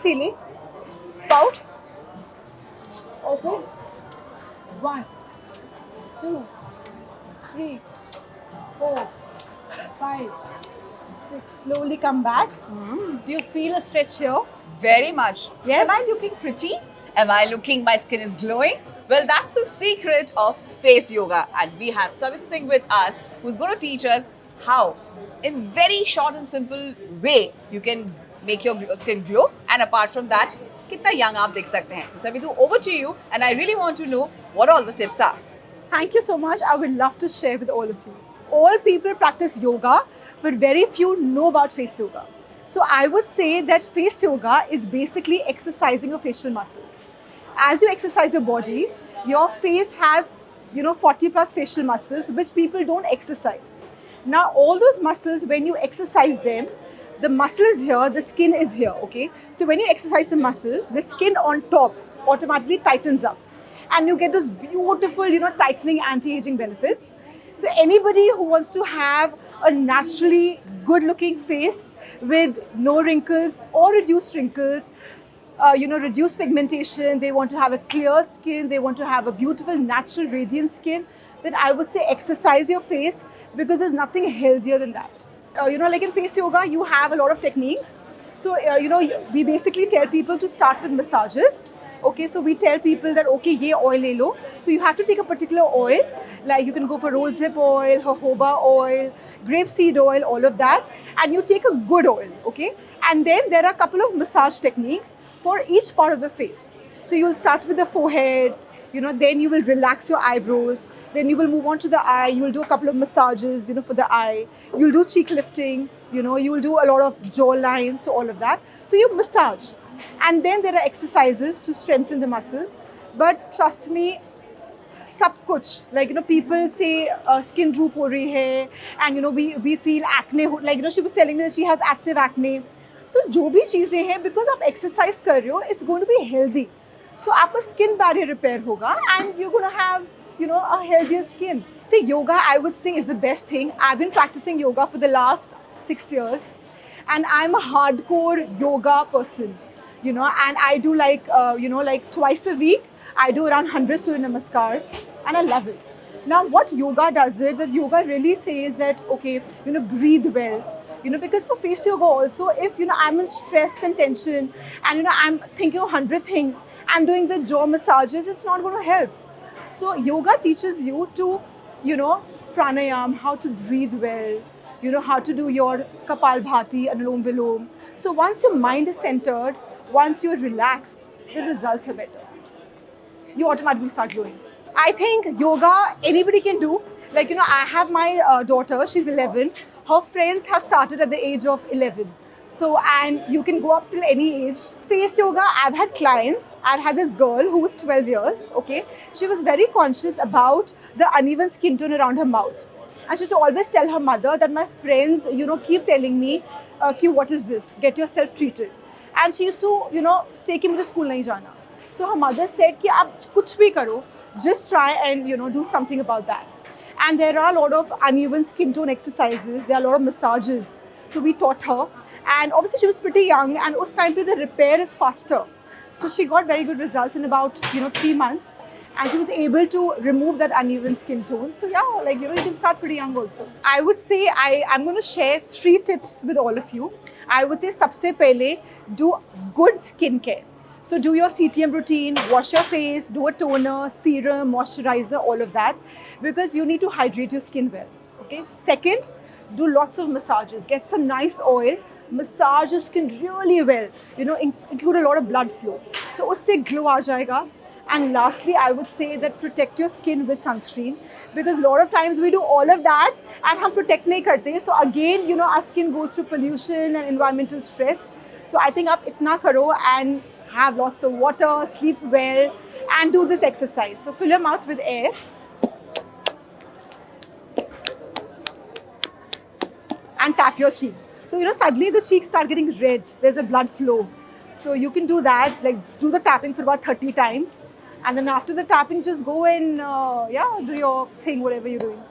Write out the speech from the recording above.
ceiling. Pout. Open. 1, 2, 3, 4, 5, 6. Slowly come back. Do you feel a stretch here? Very much. Yes. Am I looking pretty? Am I looking my skin is glowing? Well, that's the secret of face yoga. And we have Savit Singh with us who's going to teach us how, in very short and simple way, you can make your skin glow. And apart from that, kitna young aap dekh sakte hain. So Savitu, over to you. And I really want to know what all the tips are. Thank you so much. I would love to share with all of you. All people practice yoga, but very few know about face yoga. So I would say that face yoga is basically exercising your facial muscles. As you exercise your body, your face has 40 plus facial muscles which people don't exercise. Now all those muscles, when you exercise them, the muscle is here, the skin is here, okay? So when you exercise the muscle, the skin on top automatically tightens up. And you get those beautiful, tightening anti-aging benefits. So anybody who wants to have a naturally good-looking face with no wrinkles or reduced wrinkles, reduced pigmentation, they want to have a clear skin, they want to have a beautiful, natural, radiant skin, then I would say exercise your face because there's nothing healthier than that. Like in face yoga, you have a lot of techniques. So, we basically tell people to start with massages. Okay, so we tell people that, okay, ye oil le lo. So you have to take a particular oil, like you can go for rosehip oil, jojoba oil, grapeseed oil, all of that. And you take a good oil, okay? And then there are a couple of massage techniques for each part of the face. So you'll start with the forehead, then you will relax your eyebrows. Then you will move on to the eye. You will do a couple of massages, for the eye. You'll do cheek lifting, you will do a lot of jawline, so all of that. So you massage. And then there are exercises to strengthen the muscles. But trust me, sab kuch, like, people say skin droop ho rahi hai, and, we feel acne, like, she was telling me that she has active acne. So, jo bhi cheezein hai, because aap exercise kar rahe ho, it's going to be healthy. So, aapka skin barrier repair hoga, and you're going to have, a healthier skin. See, yoga, I would say, is the best thing. I've been practicing yoga for the last 6 years, and I'm a hardcore yoga person, and I do like twice a week, I do around 100 Surya Namaskars, and I love it. Now, what yoga does is that yoga really says that, okay, breathe well. Because for face yoga also, if, I'm in stress and tension, and, I'm thinking of 100 things, and doing the jaw massages, it's not going to help. So yoga teaches you to, pranayam, how to breathe well, how to do your Kapalbhati, Anulom Vilom. So once your mind is centered, once you're relaxed, the results are better. You automatically start glowing. I think yoga, anybody can do. Like, I have my daughter, she's 11. Her friends have started at the age of 11. So, and you can go up till any age. Face yoga, I've had clients. I've had this girl who was 12 years, okay? She was very conscious about the uneven skin tone around her mouth. And she used to always tell her mother that my friends, keep telling me, ki, what is this? Get yourself treated. And she used to, say ki mujhe school nahi jana. So her mother said ki aap kuch bhi karo, just try and, do something about that. And there are a lot of uneven skin tone exercises. There are a lot of massages. So we taught her. And obviously she was pretty young, and us time pe the repair is faster. So she got very good results in about 3 months, and she was able to remove that uneven skin tone. So yeah, like you can start pretty young also. I would say I'm going to share 3 tips with all of you. I would say sabse pehle do good skincare. So do your CTM routine, wash your face, do a toner, serum, moisturizer, all of that, because you need to hydrate your skin well. Okay. Second, do lots of massages. Get some nice oil. Massage your skin really well, include a lot of blood flow. So usse glow aa jayega. And lastly, I would say that protect your skin with sunscreen, because a lot of times we do all of that and hum protect nahi karte. So again, our skin goes through pollution and environmental stress. So I think aap itna karo and have lots of water, sleep well, and do this exercise. So fill your mouth with air. And tap your cheeks. So, suddenly the cheeks start getting red. There's a blood flow. So you can do that, like do the tapping for about 30 times. And then after the tapping, just go and, do your thing, whatever you're doing.